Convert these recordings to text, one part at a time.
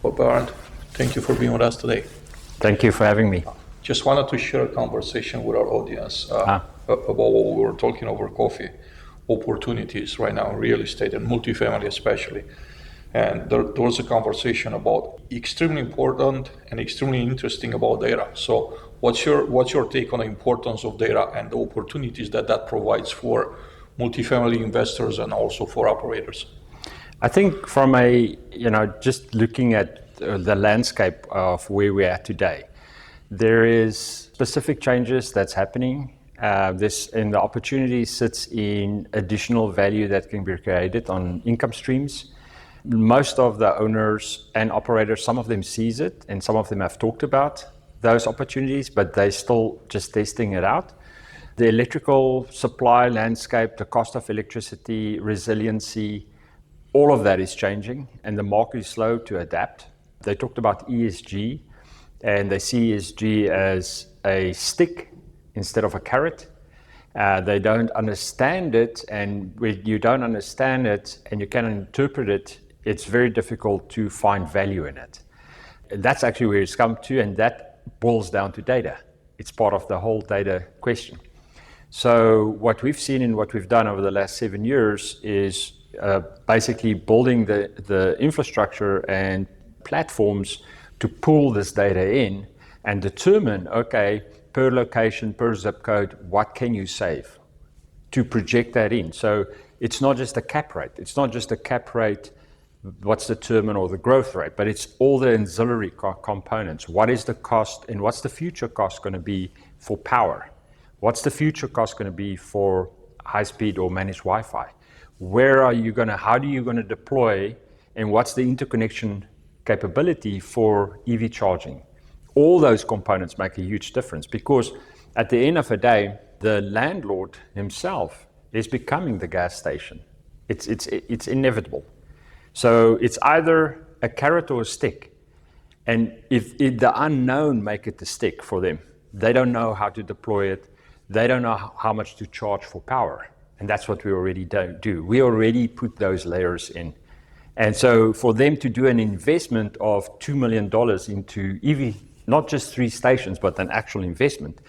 Well, Barend, thank you for being with us today. Thank you for having me. Just wanted to share a conversation with our audience about what we were talking over coffee, opportunities right now in real estate and multifamily especially. And there was a conversation about extremely important and extremely interesting about data. So what's your take on the importance of data and the opportunities that provides for multifamily investors and also for operators? I think from just looking at the landscape of where we are today, there is specific changes that's happening. And the opportunity sits in additional value that can be created on income streams. Most of the owners and operators, some of them sees it and some of them have talked about those opportunities, but they're still just testing it out. The electrical supply landscape, the cost of electricity, resiliency, all of that is changing and the market is slow to adapt. They talked about ESG and they see ESG as a stick instead of a carrot. They don't understand it, and when you don't understand it and you cannot interpret it, it's very difficult to find value in it. And that's actually where it's come to, and that boils down to data. It's part of the whole data question. So what we've seen and what we've done over the last 7 years is basically building the infrastructure and platforms to pull this data in and determine, okay, per location, per zip code, what can you save to project that in. So it's not just a cap rate. It's not just a cap rate, what's the term or the growth rate, but it's all the ancillary components. What is the cost and what's the future cost going to be for power? What's the future cost going to be for high speed or managed Wi-Fi? How are you going to deploy, and what's the interconnection capability for EV charging? All those components make a huge difference because at the end of the day, the landlord himself is becoming the gas station. It's inevitable. So it's either a carrot or a stick. And if the unknown make it the stick for them, they don't know how to deploy it. They don't know how much to charge for power. And that's what we already do. We already put those layers in. And so for them to do an investment of $2 million into EV, not just 3 stations, but an actual investment,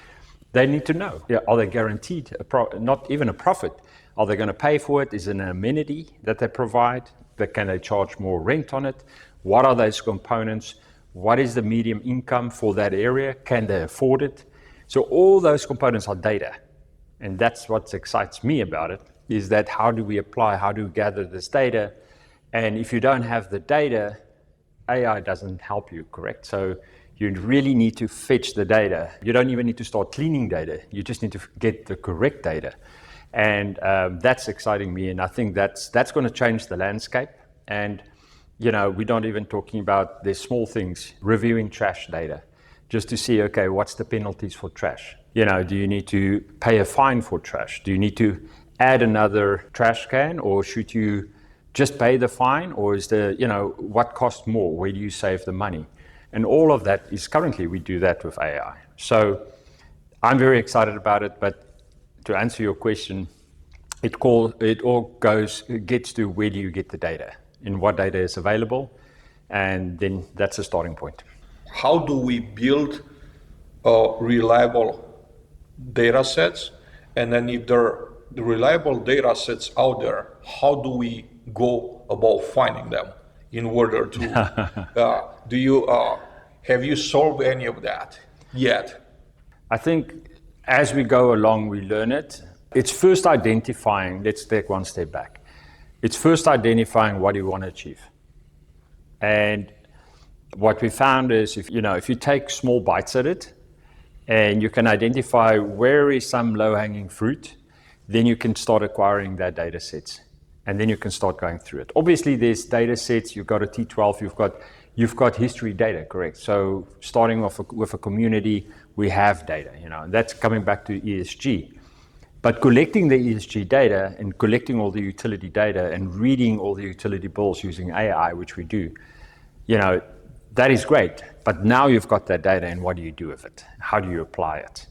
they need to know, are they guaranteed, not even a profit? Are they going to pay for it? Is it an amenity that they provide? Can they charge more rent on it? What are those components? What is the medium income for that area? Can they afford it? So all those components are data. And that's what excites me about it, is that how do we gather this data? And if you don't have the data, AI doesn't help you, correct? So you really need to fetch the data. You don't even need to start cleaning data. You just need to get the correct data. And that's exciting me. And I think that's going to change the landscape. And, we're not even talking about the small things, reviewing trash data, just to see, okay, what's the penalties for trash? Do you need to pay a fine for trash? Do you need to add another trash can, or should you just pay the fine? Or is what costs more? Where do you save the money? And all of that is currently, we do that with AI. So I'm very excited about it, but to answer your question, it all gets to where do you get the data and what data is available, and then that's a starting point. How do we build reliable data sets? And then if there are the reliable data sets out there, how do we go about finding them in order to, have you solved any of that yet? I think as we go along, we learn it. It's first identifying, let's take one step back. It's first identifying what you want to achieve. And what we found is if you take small bites at it and you can identify where is some low-hanging fruit, then you can start acquiring that data sets. And then you can start going through it. Obviously, there's data sets. You've got a T12. You've got history data, correct? So starting off with a community, we have data. And that's coming back to ESG. But collecting the ESG data and collecting all the utility data and reading all the utility bills using AI, which we do, that is great. But now you've got that data, and what do you do with it? How do you apply it?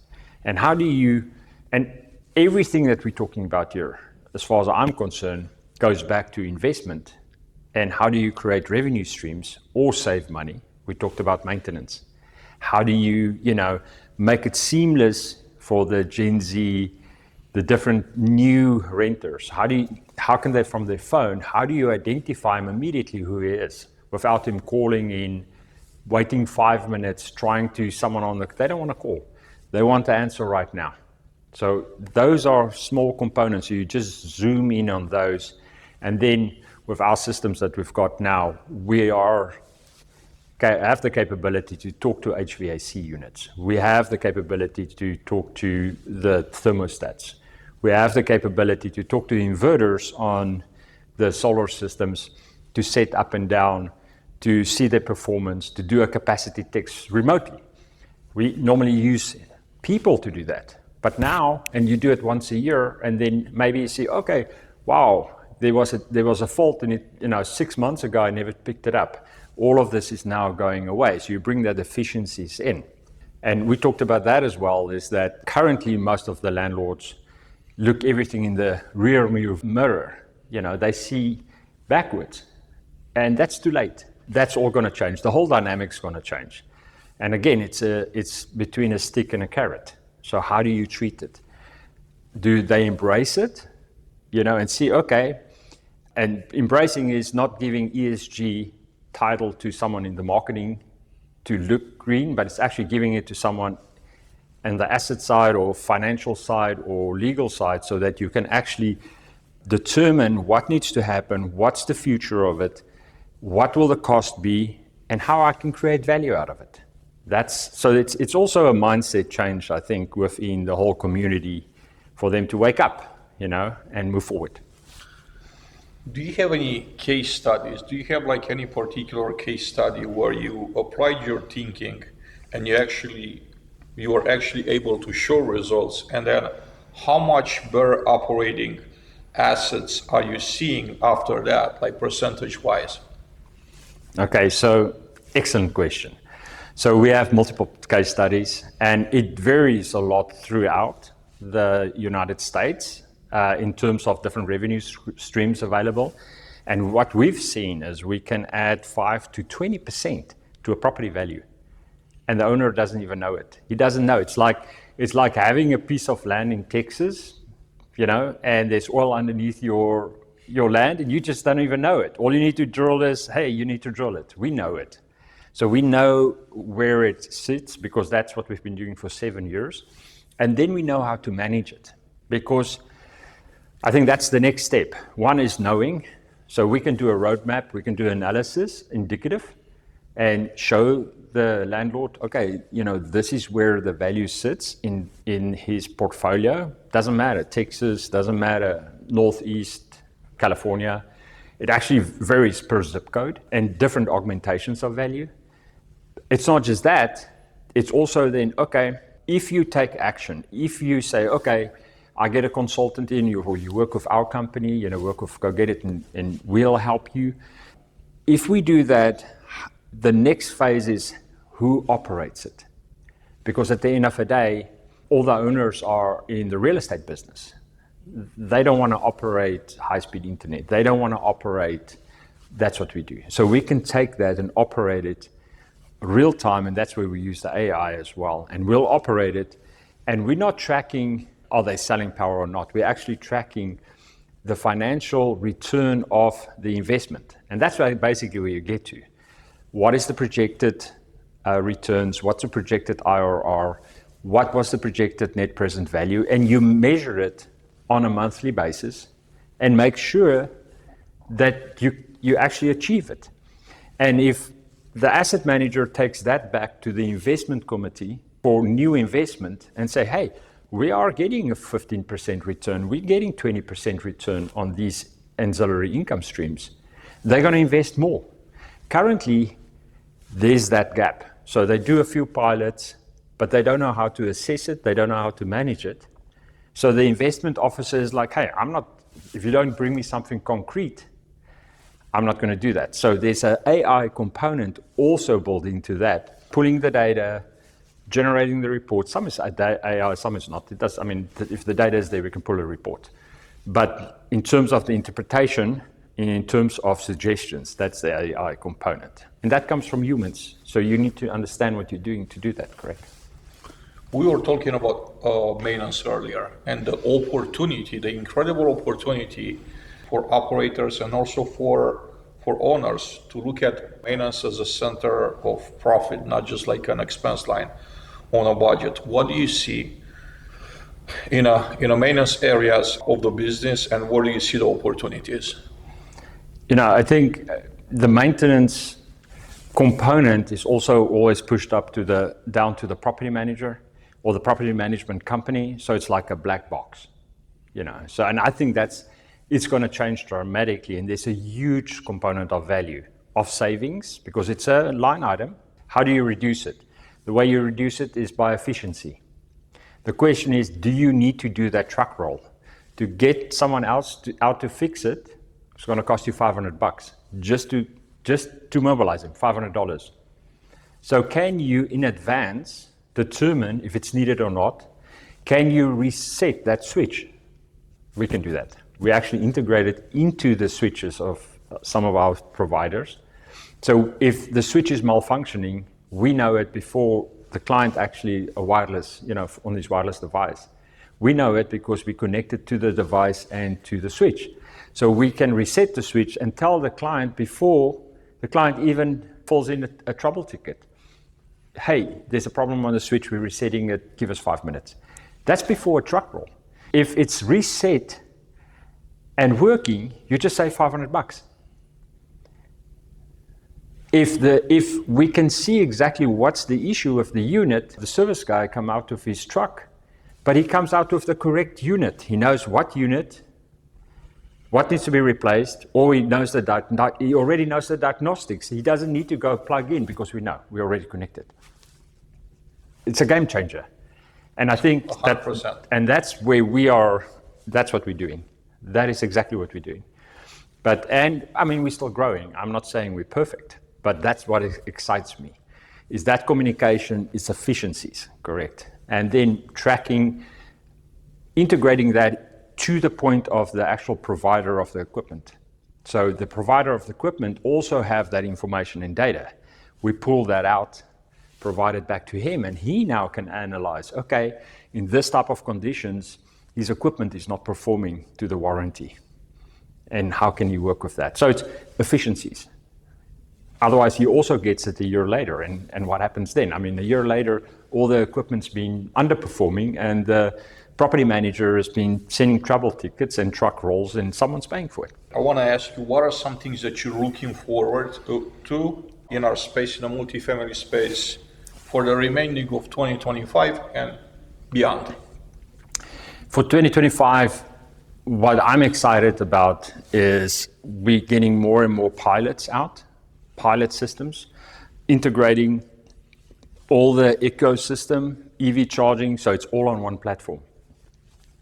And and everything that we're talking about here, as far as I'm concerned, goes back to investment And how do you create revenue streams or save money? We talked about maintenance. How do you, make it seamless for the Gen Z, the different new renters? How can they, from their phone, how do you identify him immediately who he is without him calling in, waiting 5 minutes, trying to someone they don't want to call. They want to answer right now. So those are small components. So you just zoom in on those. And then with our systems that we've got now, we have the capability to talk to HVAC units. We have the capability to talk to the thermostats. We have the capability to talk to the inverters on the solar systems, to set up and down, to see their performance, to do a capacity test remotely. We normally use people to do that. But now, and you do it once a year, and then maybe you see, okay, wow, there was a fault in it, 6 months ago, I never picked it up. All of this is now going away. So you bring that efficiencies in. And we talked about that as well, is that currently most of the landlords look everything in the rear mirror. They see backwards. And that's too late. That's all going to change. The whole dynamic's going to change. And again, it's between a stick and a carrot. So how do you treat it? Do they embrace it? And see, okay, and embracing is not giving ESG title to someone in the marketing to look green, but it's actually giving it to someone on the asset side or financial side or legal side, so that you can actually determine what needs to happen, what's the future of it, what will the cost be, and how I can create value out of it. It's also a mindset change, I think, within the whole community for them to wake up, and move forward. Do you have any case studies? Do you have any particular case study where you applied your thinking and you were actually able to show results? And then how much better operating assets are you seeing after that, percentage wise? Okay, so excellent question. So we have multiple case studies, and it varies a lot throughout the United States in terms of different revenue streams available. And what we've seen is we can add 5 to 20% to a property value, and the owner doesn't even know it. He doesn't know. It's like having a piece of land in Texas, and there's oil underneath your land, and you just don't even know it. All you need to drill is, hey, you need to drill it. We know it. So we know where it sits, because that's what we've been doing for 7 years. And then we know how to manage it, because I think that's the next step. One is knowing. So we can do a roadmap, we can do analysis, indicative, and show the landlord, okay, this is where the value sits in his portfolio. Doesn't matter, Texas, doesn't matter, Northeast, California. It actually varies per zip code and different augmentations of value. It's not just that, it's also then, okay, if you take action, if you say, okay, I get a consultant in, or you work with our company, work with GoGetIt, and we'll help you. If we do that, the next phase is who operates it. Because at the end of the day, all the owners are in the real estate business. They don't want to operate high-speed internet. They don't want to operate, that's what we do. So we can take that and operate it real time, and that's where we use the AI as well. And we'll operate it, and we're not tracking, are they selling power or not? We're actually tracking the financial return of the investment. And that's basically where you get to. What is the projected returns? What's the projected IRR? What was the projected net present value? And you measure it on a monthly basis and make sure that you actually achieve it. And if the asset manager takes that back to the investment committee for new investment and say, hey, we are getting a 15% return, we're getting 20% return on these ancillary income streams, they're going to invest more. Currently, there's that gap. So they do a few pilots, but they don't know how to assess it, they don't know how to manage it. So the investment officer is like, hey, if you don't bring me something concrete, I'm not going to do that. So there's an AI component also built into that, pulling the data, generating the report. Some is AI, some is not. It does. I mean, if the data is there, we can pull a report. But in terms of the interpretation, in terms of suggestions. That's the AI component. And that comes from humans. So you need to understand what you're doing to do that, correct? We were talking about maintenance earlier, and the opportunity, the incredible opportunity for operators and also for owners to look at maintenance as a center of profit, not just like an expense line on a budget. What do you see in a maintenance areas of the business, and where do you see the opportunities? I think the maintenance component is also always pushed up down to the property manager or the property management company. So it's like a black box, So, and I think it's going to change dramatically. And there's a huge component of value, of savings, because it's a line item. How do you reduce it? The way you reduce it is by efficiency. The question is, do you need to do that truck roll? To get someone else out to fix it, it's going to cost you $500 just to mobilize him, $500. So can you, in advance, determine if it's needed or not? Can you reset that switch? We can do that. We actually integrate it into the switches of some of our providers. So if the switch is malfunctioning, we know it before the client actually a wireless, on this wireless device. We know it because we connect it to the device and to the switch. So we can reset the switch and tell the client before the client even falls in a trouble ticket. Hey, there's a problem on the switch, we're resetting it, give us 5 minutes. That's before a truck roll. If it's reset and working, you just save $500. If we can see exactly what's the issue with the unit, the service guy come out of his truck, but he comes out with the correct unit. He knows what unit, what needs to be replaced, or he already knows the diagnostics. He doesn't need to go plug in because we're already connected. It's a game changer. And I think 100%. And that's where we are, that's what we're doing. That is exactly what we're doing. We're still growing. I'm not saying we're perfect, but that's what excites me, is that communication is efficiencies, correct? And then tracking, integrating that to the point of the actual provider of the equipment. So the provider of the equipment also have that information and data. We pull that out, provide it back to him, and he now can analyze, okay, in this type of conditions, his equipment is not performing to the warranty. And how can you work with that? So it's efficiencies. Otherwise, he also gets it a year later. And what happens then? A year later, all the equipment's been underperforming and the property manager has been sending trouble tickets and truck rolls and someone's paying for it. I want to ask you, what are some things that you're looking forward to in our space, in the multifamily space, for the remaining of 2025 and beyond? For 2025, what I'm excited about is we're getting more and more pilots out, pilot systems, integrating all the ecosystem, EV charging, so it's all on one platform.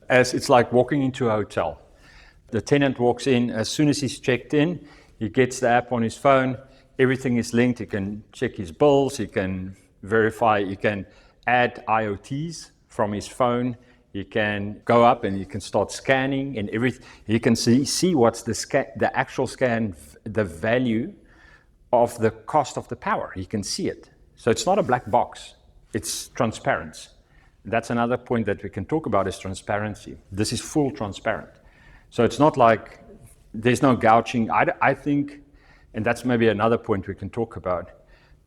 As it's like walking into a hotel. The tenant walks in, as soon as he's checked in, he gets the app on his phone, everything is linked, he can check his bills, he can verify, he can add IoTs from his phone, he can go up and he can start scanning and everything. He can see what's the actual scan, the value of the cost of the power. He can see it. So it's not a black box, it's transparent. That's another point that we can talk about is transparency. This is full transparent. So it's not like there's no gouging. I think, and that's maybe another point we can talk about,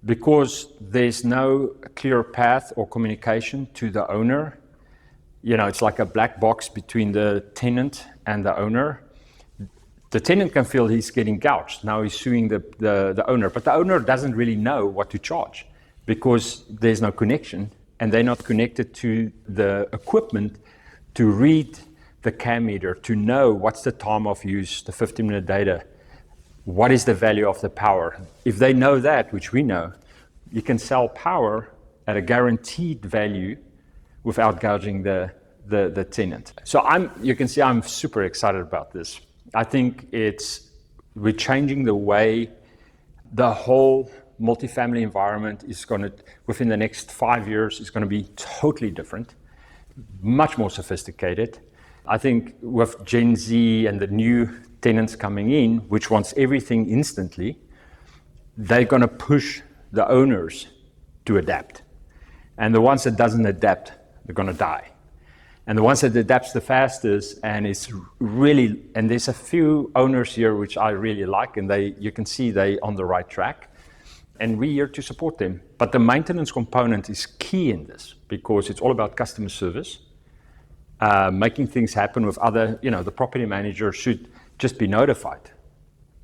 because there's no clear path or communication to the owner. It's like a black box between the tenant and the owner. The tenant can feel he's getting gouged. Now he's suing the owner, but the owner doesn't really know what to charge because there's no connection and they're not connected to the equipment to read the cam meter, to know what's the time of use, the 15-minute data, what is the value of the power. If they know that, which we know, you can sell power at a guaranteed value without gouging the tenant. So you can see I'm super excited about this. I think we're changing the way the whole multifamily environment is going to, within the next 5 years, is going to be totally different, much more sophisticated. I think with Gen Z and the new tenants coming in, which wants everything instantly, they're going to push the owners to adapt. And the ones that doesn't adapt, they're going to die. And the ones that adapts the fastest, and it's really, and there's a few owners here which I really like, and you can see they on the right track, and we're here to support them. But the maintenance component is key in this, because it's all about customer service, making things happen with other, the property manager should just be notified.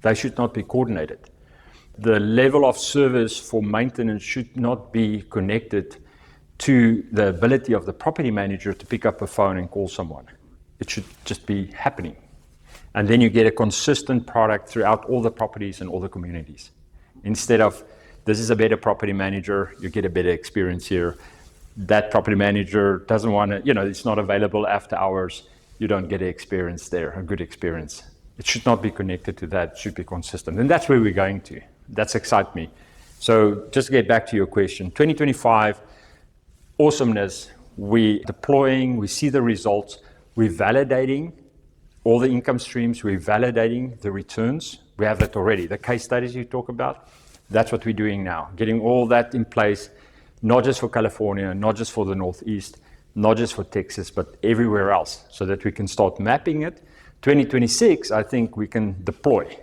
They should not be coordinated. The level of service for maintenance should not be connected to the ability of the property manager to pick up a phone and call someone. It should just be happening. And then you get a consistent product throughout all the properties and all the communities. Instead of, this is a better property manager, you get a better experience here. That property manager doesn't want to, it's not available after hours, you don't get an experience there, a good experience. It should not be connected to that, it should be consistent. And that's where we're going to. That's excites me. So just to get back to your question, 2025, awesomeness, we're deploying, we see the results, we're validating all the income streams, we're validating the returns. We have that already. The case studies you talk about, that's what we're doing now, getting all that in place, not just for California, not just for the Northeast, not just for Texas, but everywhere else, so that we can start mapping it. 2026, I think we can deploy.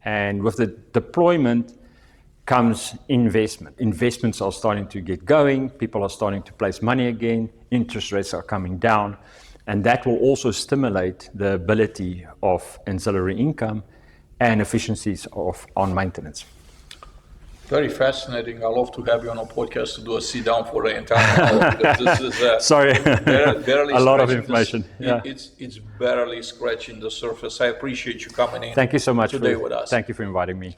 And with the deployment comes investment. Investments are starting to get going. People are starting to place money again. Interest rates are coming down. And that will also stimulate the ability of ancillary income and efficiencies on maintenance. Very fascinating. I'd love to have you on a podcast to do a sit down for the entire hour. This is Sorry, barely a lot of information. It's barely scratching the surface. I appreciate you coming in. Thank you so much today with us. Thank you for inviting me.